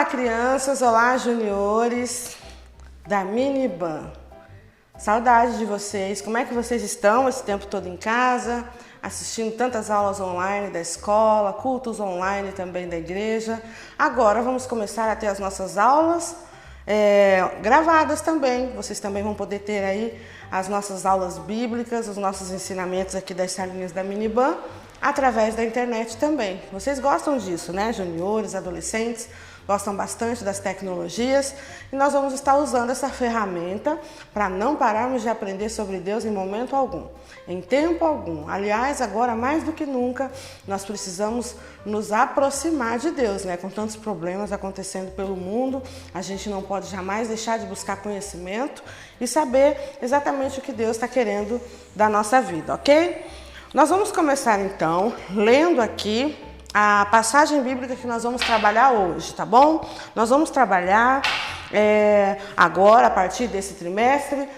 crianças, olá juniores da Miniban. Saudade de vocês, como é que vocês estão esse tempo todo em casa, assistindo tantas aulas online da escola, cultos online também da igreja. Agora vamos começar a ter as nossas aulas gravadas também, vocês também vão poder ter aí as nossas aulas bíblicas, os nossos ensinamentos aqui das salinhas da Miniban, através da internet também. Vocês gostam disso, né? Juniores, adolescentes, gostam bastante das tecnologias e nós vamos estar usando essa ferramenta para não pararmos de aprender sobre Deus em momento algum, em tempo algum. Aliás, agora mais do que nunca, nós precisamos nos aproximar de Deus, né? Com tantos problemas acontecendo pelo mundo, a gente não pode jamais deixar de buscar conhecimento e saber exatamente o que Deus está querendo da nossa vida, ok? Nós vamos começar então lendo aqui a passagem bíblica que nós vamos trabalhar hoje, tá bom? Nós vamos trabalhar agora, a partir desse trimestre,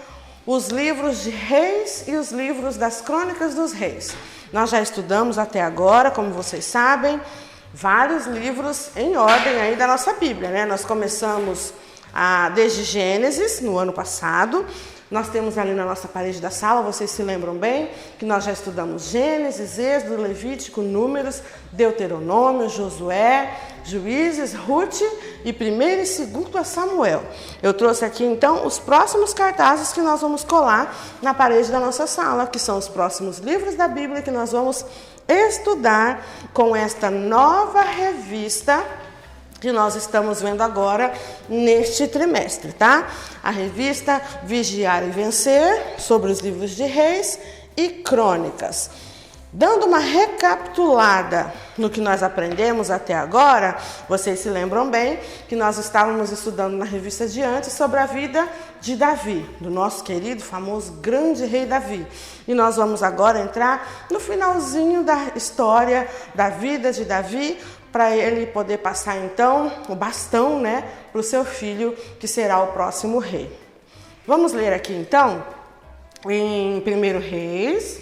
os livros de Reis e os livros das Crônicas dos Reis. Nós já estudamos até agora, como vocês sabem, vários livros em ordem aí da nossa Bíblia, né? Nós começamos desde Gênesis, no ano passado. Nós temos ali na nossa parede da sala, vocês se lembram bem, que nós já estudamos Gênesis, Êxodo, Levítico, Números, Deuteronômio, Josué, Juízes, Ruth e 1º e 2º Samuel. Eu trouxe aqui então os próximos cartazes que nós vamos colar na parede da nossa sala, que são os próximos livros da Bíblia que nós vamos estudar com esta nova revista que nós estamos vendo agora neste trimestre, tá? A revista Vigiar e Vencer, sobre os livros de Reis e Crônicas. Dando uma recapitulada no que nós aprendemos até agora, vocês se lembram bem que nós estávamos estudando na revista de antes sobre a vida de Davi, do nosso querido, famoso, grande rei Davi. E nós vamos agora entrar no finalzinho da história da vida de Davi, para ele poder passar então o bastão, né, para o seu filho, que será o próximo rei. Vamos ler aqui então, em 1º Reis,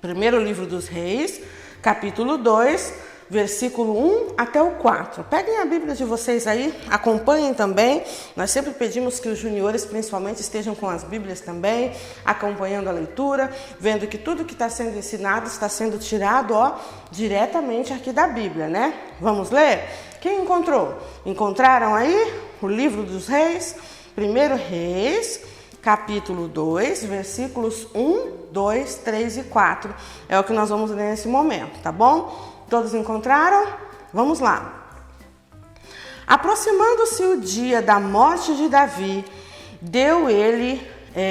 primeiro livro dos Reis, capítulo 2, versículo 1 até o 4. Peguem a Bíblia de vocês aí, acompanhem também. Nós sempre pedimos que os juniores, principalmente, estejam com as Bíblias também, acompanhando a leitura, vendo que tudo que está sendo ensinado está sendo tirado, diretamente aqui da Bíblia, né? Vamos ler? Quem encontrou? Encontraram aí o livro dos Reis, 1º Reis, capítulo 2, versículos 1, 2, 3 e 4. É o que nós vamos ler nesse momento, tá bom? Todos encontraram? Vamos lá. Aproximando-se o dia da morte de Davi, deu ele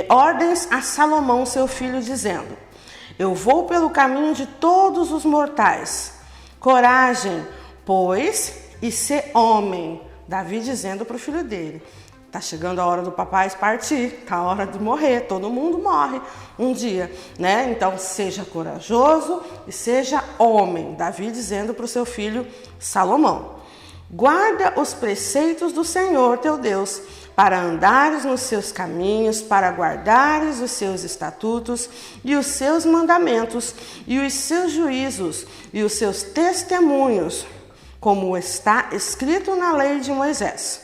ordens a Salomão, seu filho, dizendo: Eu vou pelo caminho de todos os mortais. Coragem, pois, e ser homem. Davi dizendo para o filho dele: Tá chegando a hora do papai partir, tá a hora de morrer, todo mundo morre um dia, né? Então seja corajoso e seja homem. Davi dizendo para o seu filho Salomão: Guarda os preceitos do Senhor teu Deus, para andares nos seus caminhos, para guardares os seus estatutos e os seus mandamentos e os seus juízos e os seus testemunhos, como está escrito na lei de Moisés,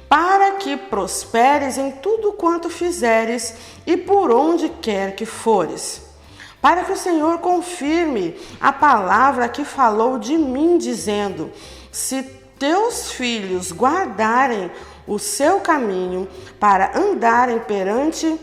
para que prosperes em tudo quanto fizeres e por onde quer que fores. Para que o Senhor confirme a palavra que falou de mim, dizendo: Se teus filhos guardarem o seu caminho para andarem perante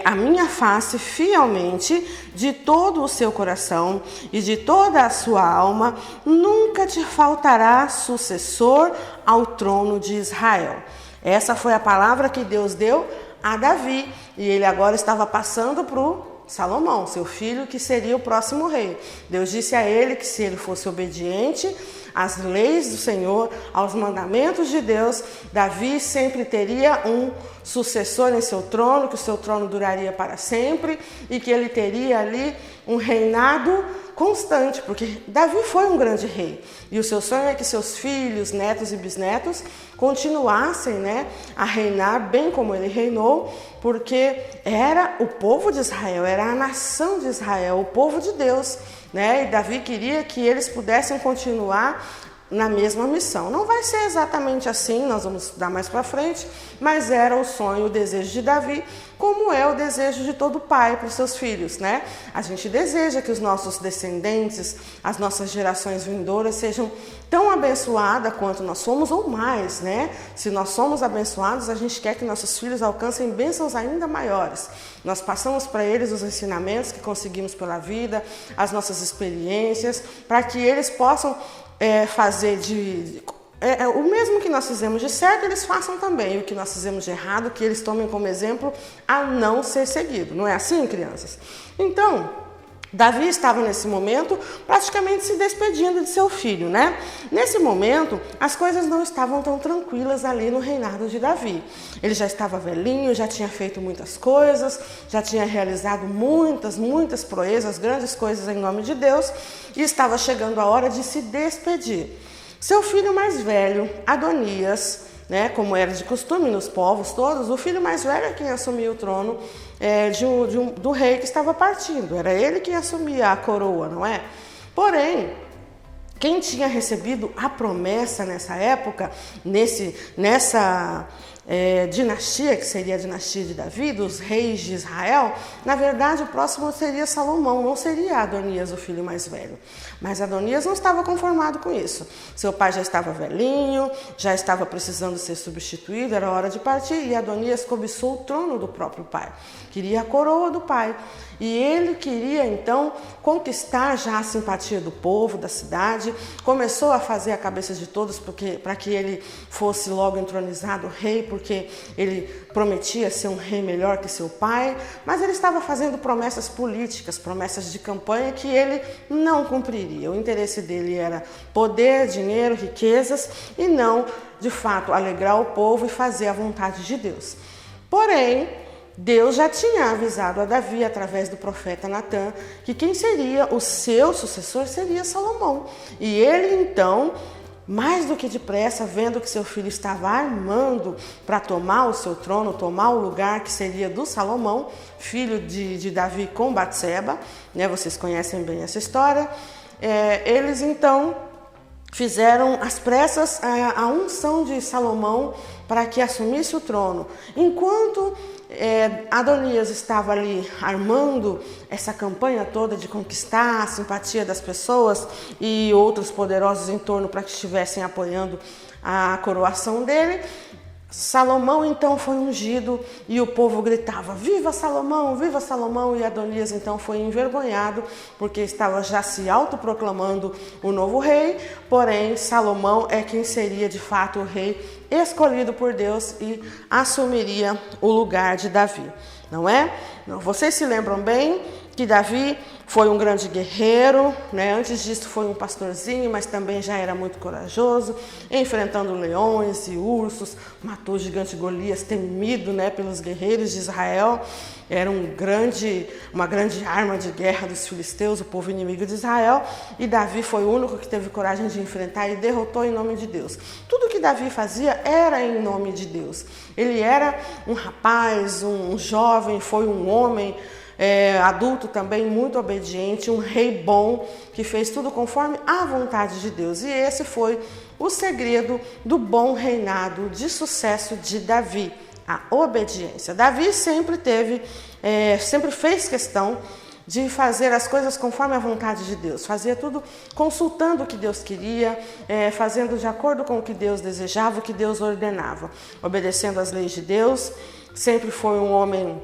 a minha face fielmente, de todo o seu coração e de toda a sua alma, nunca te faltará sucessor ao trono de Israel. Essa foi a palavra que Deus deu a Davi, e ele agora estava passando para o Salomão, seu filho, que seria o próximo rei. Deus disse a ele que se ele fosse obediente às leis do Senhor, aos mandamentos de Deus, Davi sempre teria um sucessor em seu trono, que o seu trono duraria para sempre e que ele teria ali um reinado constante, porque Davi foi um grande rei. E o seu sonho é que seus filhos, netos e bisnetos continuassem, né, a reinar bem como ele reinou, porque era o povo de Israel, era a nação de Israel, o povo de Deus, né? E Davi queria que eles pudessem continuar na mesma missão. Não vai ser exatamente assim, nós vamos estudar mais para frente, mas era o sonho, o desejo de Davi, como é o desejo de todo pai para os seus filhos, né? A gente deseja que os nossos descendentes, as nossas gerações vindouras sejam tão abençoadas quanto nós somos ou mais, né? Se nós somos abençoados, a gente quer que nossos filhos alcancem bênçãos ainda maiores. Nós passamos para eles os ensinamentos que conseguimos pela vida, as nossas experiências, para que eles possam fazer o mesmo que nós fizemos de certo, eles façam também. O que nós fizemos de errado, que eles tomem como exemplo a não ser seguido. Não é assim, crianças? Então, Davi estava nesse momento praticamente se despedindo de seu filho, né? Nesse momento, as coisas não estavam tão tranquilas ali no reinado de Davi. Ele já estava velhinho, já tinha feito muitas coisas, já tinha realizado muitas proezas, grandes coisas em nome de Deus, e estava chegando a hora de se despedir. Seu filho mais velho, Adonias, né, como era de costume nos povos todos, o filho mais velho é quem assumia o trono do rei que estava partindo. Era ele quem assumia a coroa, não é? Porém, quem tinha recebido a promessa nessa época, nessa dinastia, que seria a dinastia de Davi, dos reis de Israel, na verdade o próximo seria Salomão, não seria Adonias, o filho mais velho. Mas Adonias não estava conformado com isso. Seu pai já estava velhinho, já estava precisando ser substituído, era hora de partir, e Adonias cobiçou o trono do próprio pai. Queria a coroa do pai. E ele queria, então, conquistar já a simpatia do povo, da cidade. Começou a fazer a cabeça de todos para que ele fosse logo entronizado rei, porque ele prometia ser um rei melhor que seu pai. Mas ele estava fazendo promessas políticas, promessas de campanha que ele não cumpriria. O interesse dele era poder, dinheiro, riquezas e não, de fato, alegrar o povo e fazer a vontade de Deus. Porém, Deus já tinha avisado a Davi, através do profeta Natã, que quem seria o seu sucessor seria Salomão. E ele, então, mais do que depressa, vendo que seu filho estava armando para tomar o seu trono, tomar o lugar que seria do Salomão, filho de Davi com Batseba, né? Vocês conhecem bem essa história. Eles, então, fizeram às pressas a unção de Salomão para que assumisse o trono. Enquanto Adonias estava ali armando essa campanha toda de conquistar a simpatia das pessoas e outros poderosos em torno para que estivessem apoiando a coroação dele, Salomão então foi ungido e o povo gritava: viva Salomão, viva Salomão! E Adonias então foi envergonhado porque estava já se autoproclamando o novo rei, porém Salomão é quem seria de fato o rei escolhido por Deus e assumiria o lugar de Davi, não é? Vocês se lembram bem que Davi foi um grande guerreiro, né? Antes disso foi um pastorzinho, mas também já era muito corajoso, enfrentando leões e ursos, matou o gigante Golias, temido, né, pelos guerreiros de Israel. Era uma grande arma de guerra dos filisteus, o povo inimigo de Israel, e Davi foi o único que teve coragem de enfrentar e derrotou em nome de Deus. Tudo que Davi fazia era em nome de Deus. Ele era um rapaz, um jovem, foi um homem, adulto também, muito obediente, um rei bom, que fez tudo conforme a vontade de Deus. E esse foi o segredo do bom reinado de sucesso de Davi, a obediência. Davi sempre fez questão de fazer as coisas conforme a vontade de Deus, fazia tudo consultando o que Deus queria, fazendo de acordo com o que Deus desejava, o que Deus ordenava, obedecendo às leis de Deus. Sempre foi um homem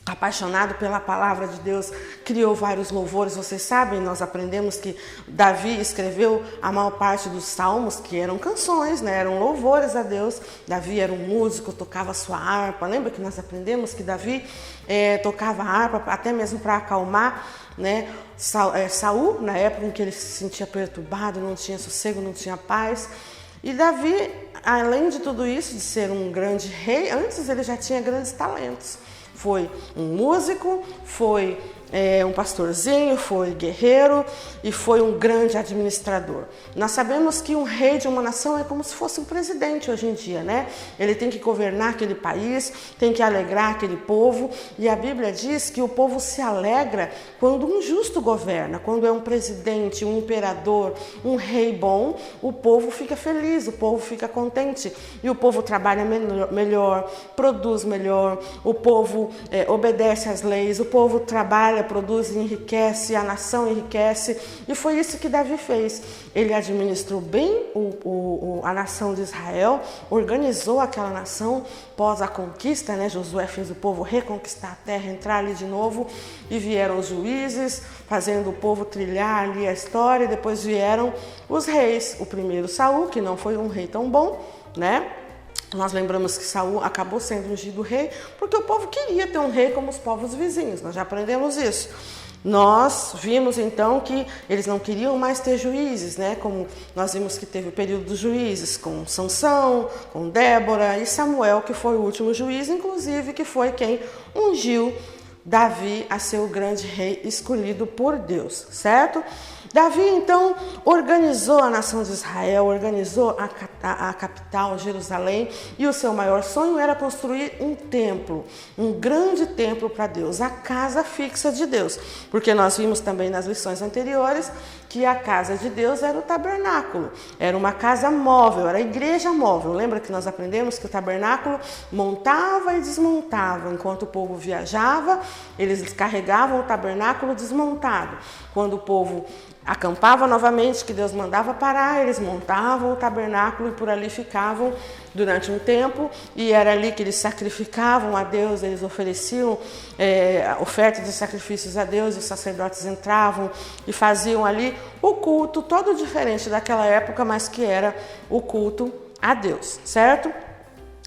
apaixonado pela palavra de Deus, criou vários louvores. Vocês sabem, nós aprendemos que Davi escreveu a maior parte dos salmos, que eram canções, né? Eram louvores a Deus. Davi era um músico, tocava sua harpa. Lembra que nós aprendemos que Davi tocava harpa até mesmo para acalmar, né, Saul, na época em que ele se sentia perturbado, não tinha sossego, não tinha paz. E Davi, além de tudo isso, de ser um grande rei, antes ele já tinha grandes talentos. Foi um músico, foi um pastorzinho, foi guerreiro e foi um grande administrador. Nós sabemos que um rei de uma nação é como se fosse um presidente hoje em dia, né? Ele tem que governar aquele país, tem que alegrar aquele povo, e a Bíblia diz que o povo se alegra quando um justo governa, quando é um presidente, um imperador, um rei bom, o povo fica feliz, o povo fica contente, e o povo trabalha melhor, produz melhor, o povo obedece às leis, o povo trabalha, produz e enriquece, a nação enriquece, e foi isso que Davi fez. Ele administrou bem a nação de Israel, organizou aquela nação pós a conquista, né? Josué fez o povo reconquistar a terra, entrar ali de novo, e vieram os juízes, fazendo o povo trilhar ali a história, e depois vieram os reis. O primeiro Saul, que não foi um rei tão bom, né? Nós lembramos que Saul acabou sendo ungido rei porque o povo queria ter um rei como os povos vizinhos. Nós já aprendemos isso. Nós vimos então que eles não queriam mais ter juízes, né? Como nós vimos que teve o período dos juízes com Sansão, com Débora e Samuel, que foi o último juiz, inclusive, que foi quem ungiu Davi a ser o grande rei escolhido por Deus, certo? Davi, então, organizou a nação de Israel, organizou a capital, Jerusalém, e o seu maior sonho era construir um templo, um grande templo para Deus, a casa fixa de Deus, porque nós vimos também nas lições anteriores que a casa de Deus era o tabernáculo, era uma casa móvel, era a igreja móvel. Lembra que nós aprendemos que o tabernáculo montava e desmontava, enquanto o povo viajava, eles carregavam o tabernáculo desmontado. Quando o povo acampava novamente, que Deus mandava parar, eles montavam o tabernáculo e por ali ficavam durante um tempo, e era ali que eles sacrificavam a Deus, eles ofereciam oferta de sacrifícios a Deus, e os sacerdotes entravam e faziam ali o culto, todo diferente daquela época, mas que era o culto a Deus, certo?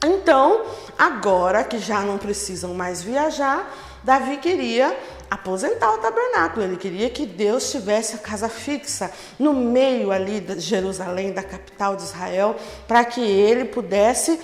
Então, agora que já não precisam mais viajar, Davi queria aposentar o tabernáculo, ele queria que Deus tivesse a casa fixa no meio ali de Jerusalém, da capital de Israel, para que ele pudesse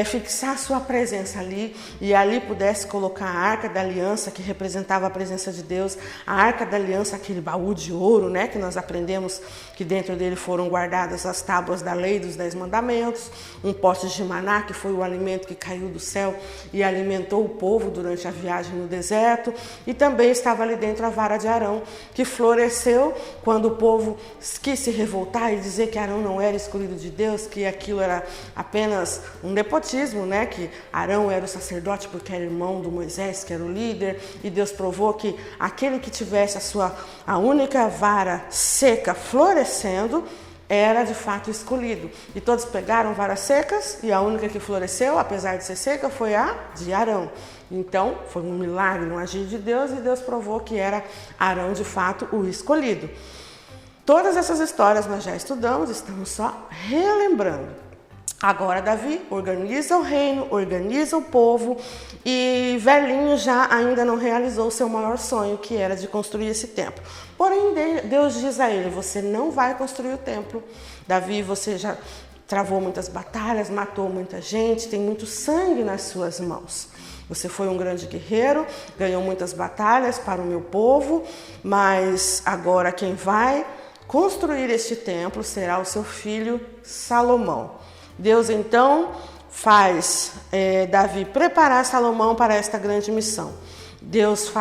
fixar sua presença ali, e ali pudesse colocar a Arca da Aliança, que representava a presença de Deus, a Arca da Aliança, aquele baú de ouro, né, que nós aprendemos que dentro dele foram guardadas as tábuas da lei dos 10 mandamentos, um pote de maná, que foi o alimento que caiu do céu e alimentou o povo durante a viagem no deserto, e também estava ali dentro a vara de Arão, que floresceu quando o povo quis se revoltar e dizer que Arão não era escolhido de Deus, que aquilo era apenas um nepotismo, né? Que Arão era o sacerdote porque era irmão do Moisés, que era o líder, e Deus provou que aquele que tivesse a única vara seca florescendo era de fato escolhido. E todos pegaram varas secas, e a única que floresceu, apesar de ser seca, foi a de Arão. Então, foi um milagre, um agir de Deus, e Deus provou que era Arão de fato o escolhido. Todas essas histórias nós já estudamos, estamos só relembrando. Agora Davi organiza o reino, organiza o povo, e velhinho já ainda não realizou o seu maior sonho, que era de construir esse templo. Porém, Deus diz a ele: você não vai construir o templo. Davi, você já travou muitas batalhas, matou muita gente, tem muito sangue nas suas mãos. Você foi um grande guerreiro, ganhou muitas batalhas para o meu povo, mas agora quem vai construir este templo será o seu filho Salomão. Deus então faz Davi preparar Salomão para esta grande missão. Deus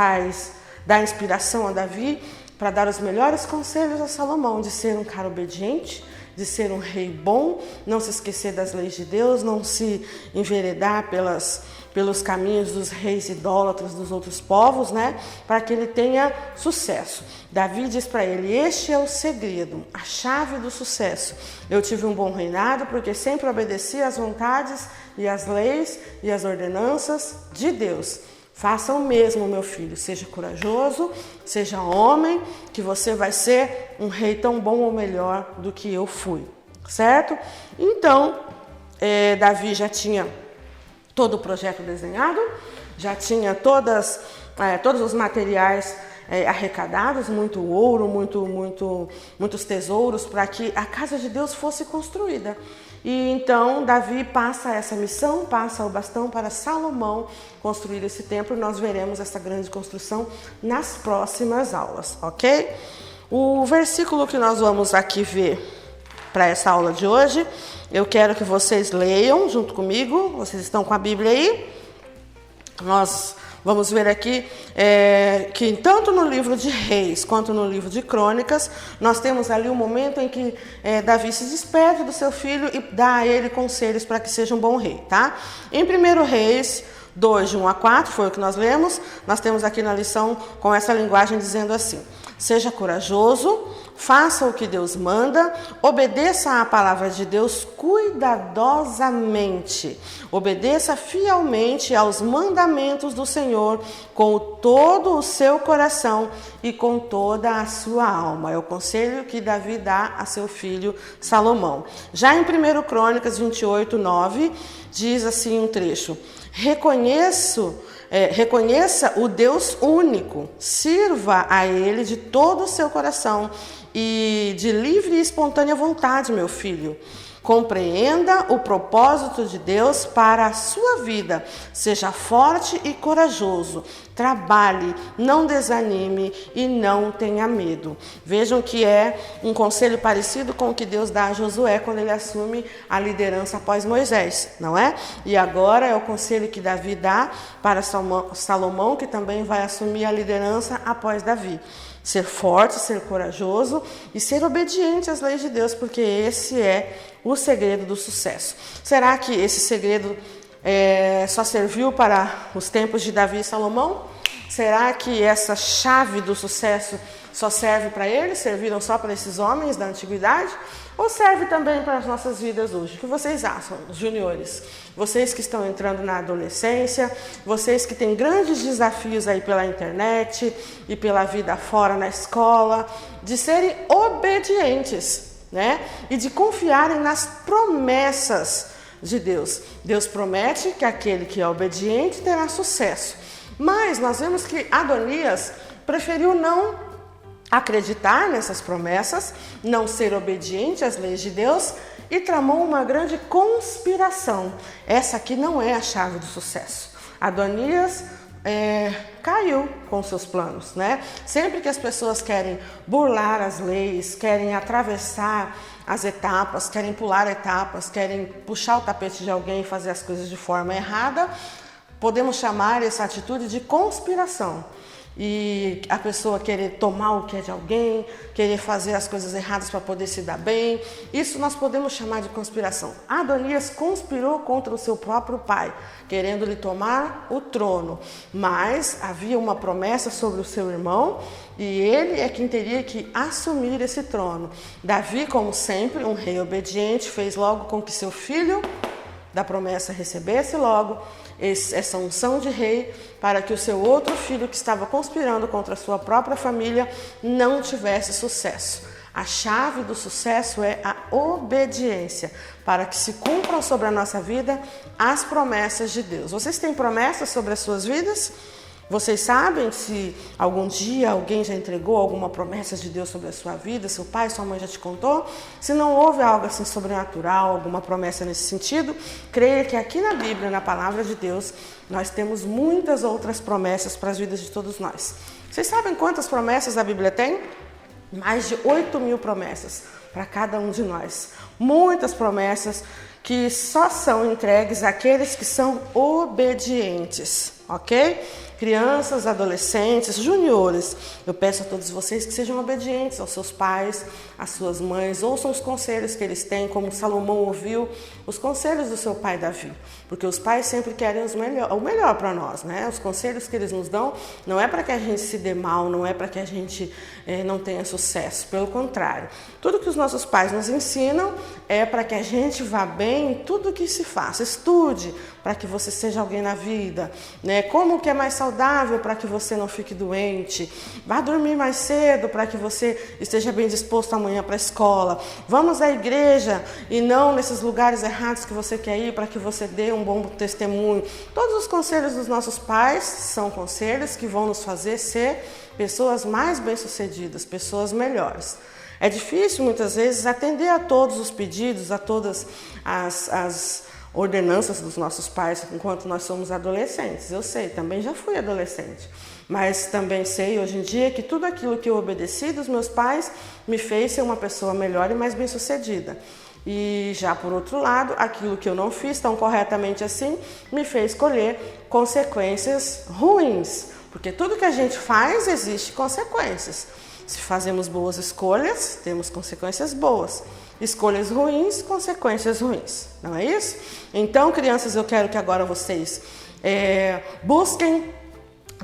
dá inspiração a Davi para dar os melhores conselhos a Salomão, de ser um cara obediente, de ser um rei bom, não se esquecer das leis de Deus, não se enveredar pelos caminhos dos reis idólatras dos outros povos, né? Para que ele tenha sucesso. Davi diz para ele: este é o segredo, a chave do sucesso. Eu tive um bom reinado porque sempre obedeci às vontades e às leis e às ordenanças de Deus. Faça o mesmo, meu filho, seja corajoso, seja homem, que você vai ser um rei tão bom ou melhor do que eu fui, certo? Então, Davi já tinha todo o projeto desenhado, já tinha todos os materiais arrecadados, muito ouro, muitos tesouros, para que a casa de Deus fosse construída. E então Davi passa essa missão, passa o bastão para Salomão construir esse templo. Nós veremos essa grande construção nas próximas aulas, ok? O versículo que nós vamos aqui ver para essa aula de hoje, eu quero que vocês leiam junto comigo. Vocês estão com a Bíblia aí? Nós vamos ver aqui que tanto no livro de Reis quanto no livro de Crônicas, nós temos ali um momento em que Davi se despede do seu filho e dá a ele conselhos para que seja um bom rei, tá? Em 1 Reis 2, de 1 a 4, foi o que nós lemos, nós temos aqui na lição com essa linguagem dizendo assim: seja corajoso, faça o que Deus manda, obedeça à palavra de Deus cuidadosamente, obedeça fielmente aos mandamentos do Senhor com todo o seu coração e com toda a sua alma. É o conselho que Davi dá a seu filho Salomão. Já em 1 Crônicas 28, 9, diz assim um trecho: reconheça o Deus único, sirva a Ele de todo o seu coração e de livre e espontânea vontade, meu filho. Compreenda o propósito de Deus para a sua vida. Seja forte e corajoso. Trabalhe, não desanime e não tenha medo. Vejam que é um conselho parecido com o que Deus dá a Josué quando ele assume a liderança após Moisés, não é? E agora é o conselho que Davi dá para Salomão, que também vai assumir a liderança após Davi. Ser forte, ser corajoso e ser obediente às leis de Deus, porque esse é o segredo do sucesso. Será que esse segredo só serviu para os tempos de Davi e Salomão? Será que essa chave do sucesso só serve para eles? Serviram só para esses homens da antiguidade? Ou serve também para as nossas vidas hoje? O que vocês acham, juniores? Vocês que estão entrando na adolescência, vocês que têm grandes desafios aí pela internet e pela vida fora na escola, de serem obedientes, né? E de confiarem nas promessas de Deus. Deus promete que aquele que é obediente terá sucesso. Mas nós vemos que Adonias preferiu não acreditar nessas promessas, não ser obediente às leis de Deus e tramou uma grande conspiração. Essa aqui não é a chave do sucesso. Adonias caiu com seus planos, né? Sempre que as pessoas querem burlar as leis, querem atravessar as etapas, querem pular etapas, querem puxar o tapete de alguém e fazer as coisas de forma errada, podemos chamar essa atitude de conspiração. E a pessoa querer tomar o que é de alguém, querer fazer as coisas erradas para poder se dar bem, isso nós podemos chamar de conspiração. Adonias conspirou contra o seu próprio pai, querendo lhe tomar o trono, mas havia uma promessa sobre o seu irmão e ele é quem teria que assumir esse trono. Davi, como sempre, um rei obediente, fez logo com que seu filho da promessa recebesse logo essa unção de rei, para que o seu outro filho que estava conspirando contra a sua própria família não tivesse sucesso. A chave do sucesso é a obediência, para que se cumpram sobre a nossa vida as promessas de Deus. Vocês têm promessas sobre as suas vidas? Vocês sabem se algum dia alguém já entregou alguma promessa de Deus sobre a sua vida? Seu pai, sua mãe já te contou? Se não houve algo assim sobrenatural, alguma promessa nesse sentido, creia que aqui na Bíblia, na palavra de Deus, nós temos muitas outras promessas para as vidas de todos nós. Vocês sabem quantas promessas a Bíblia tem? Mais de 8.000 promessas para cada um de nós. Muitas promessas que só são entregues àqueles que são obedientes, ok? Crianças, adolescentes, juniores, eu peço a todos vocês que sejam obedientes aos seus pais, às suas mães, ouçam os conselhos que eles têm, como Salomão ouviu os conselhos do seu pai Davi, porque os pais sempre querem o melhor para nós, né? Os conselhos que eles nos dão não é para que a gente se dê mal, não é para que a gente não tenha sucesso, pelo contrário. Tudo que os nossos pais nos ensinam é para que a gente vá bem em tudo que se faça. Estude para que você seja alguém na vida, né? Como que é mais saudável saudável para que você não fique doente. Vá dormir mais cedo para que você esteja bem disposto amanhã para a escola. Vamos à igreja e não nesses lugares errados que você quer ir para que você dê um bom testemunho. Todos os conselhos dos nossos pais são conselhos que vão nos fazer ser pessoas mais bem-sucedidas, pessoas melhores. É difícil muitas vezes atender a todos os pedidos, a todas as ordenanças dos nossos pais enquanto nós somos adolescentes. Eu sei, também já fui adolescente, mas também sei hoje em dia que tudo aquilo que eu obedeci dos meus pais me fez ser uma pessoa melhor e mais bem-sucedida. E já por outro lado, aquilo que eu não fiz tão corretamente assim me fez colher consequências ruins, porque tudo que a gente faz existe consequências. Se fazemos boas escolhas, temos consequências boas. Escolhas ruins, consequências ruins. Não é isso? Então, crianças, eu quero que agora vocês busquem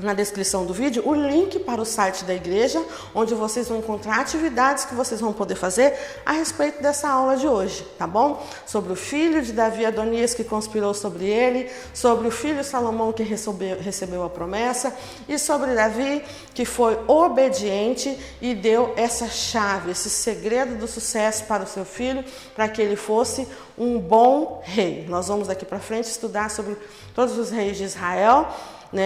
na descrição do vídeo o link para o site da igreja, onde vocês vão encontrar atividades que vocês vão poder fazer a respeito dessa aula de hoje, tá bom? Sobre o filho de Davi, Adonias, que conspirou sobre ele, sobre o filho Salomão, que recebeu a promessa, e sobre Davi, que foi obediente e deu essa chave, esse segredo do sucesso para o seu filho, para que ele fosse um bom rei. Nós vamos daqui para frente estudar sobre todos os reis de Israel,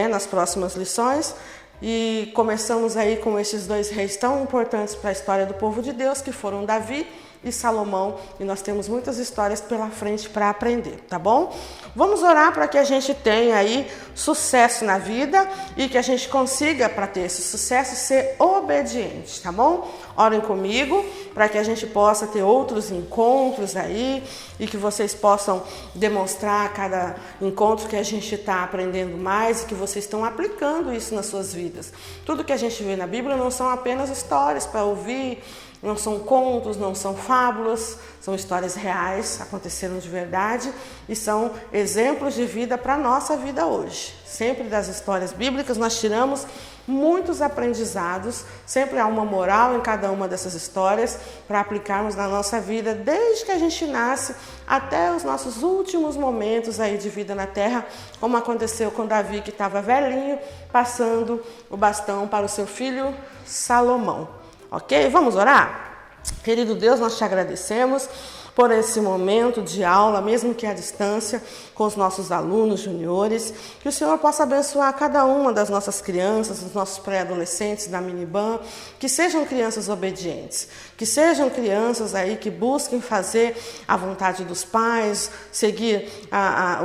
nas próximas lições, e começamos aí com esses dois reis tão importantes para a história do povo de Deus, que foram Davi e Salomão, e nós temos muitas histórias pela frente para aprender, tá bom? Vamos orar para que a gente tenha aí sucesso na vida e que a gente consiga, para ter esse sucesso, ser obediente, tá bom? Orem comigo para que a gente possa ter outros encontros aí e que vocês possam demonstrar a cada encontro que a gente está aprendendo mais e que vocês estão aplicando isso nas suas vidas. Tudo que a gente vê na Bíblia não são apenas histórias para ouvir, não são contos, não são fábulas, são histórias reais, aconteceram de verdade e são exemplos de vida para a nossa vida hoje. Sempre das histórias bíblicas nós tiramos muitos aprendizados, sempre há uma moral em cada uma dessas histórias para aplicarmos na nossa vida, desde que a gente nasce até os nossos últimos momentos aí de vida na terra, como aconteceu com Davi, que estava velhinho, passando o bastão para o seu filho Salomão. Ok? Vamos orar? Querido Deus, nós te agradecemos por esse momento de aula, mesmo que à distância, com os nossos alunos juniores, que o Senhor possa abençoar cada uma das nossas crianças, dos nossos pré-adolescentes da Miniban, que sejam crianças obedientes, que sejam crianças aí que busquem fazer a vontade dos pais, seguir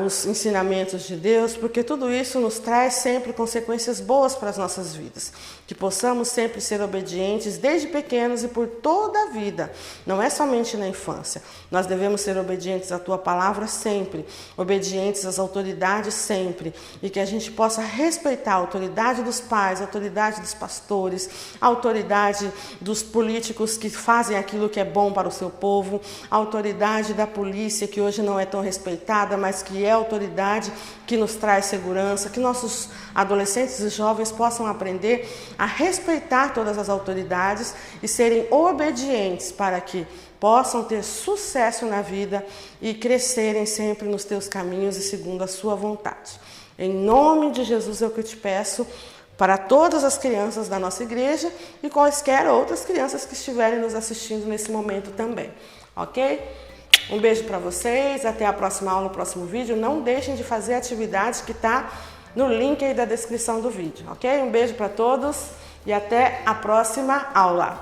os ensinamentos de Deus, porque tudo isso nos traz sempre consequências boas para as nossas vidas. Que possamos sempre ser obedientes desde pequenos e por toda a vida, não é somente na infância. Nós devemos ser obedientes à Tua palavra sempre, obedientes às autoridades sempre, e que a gente possa respeitar a autoridade dos pais, a autoridade dos pastores, a autoridade dos políticos que fazem aquilo que é bom para o seu povo, a autoridade da polícia, que hoje não é tão respeitada, mas que é autoridade que nos traz segurança, que nossos adolescentes e jovens possam aprender a respeitar todas as autoridades e serem obedientes para que possam ter sucesso na vida e crescerem sempre nos teus caminhos e segundo a sua vontade. Em nome de Jesus é o que eu te peço para todas as crianças da nossa igreja e quaisquer outras crianças que estiverem nos assistindo nesse momento também, ok? Um beijo para vocês, até a próxima aula, no próximo vídeo. Não deixem de fazer a atividade que está no link aí da descrição do vídeo, ok? Um beijo para todos e até a próxima aula.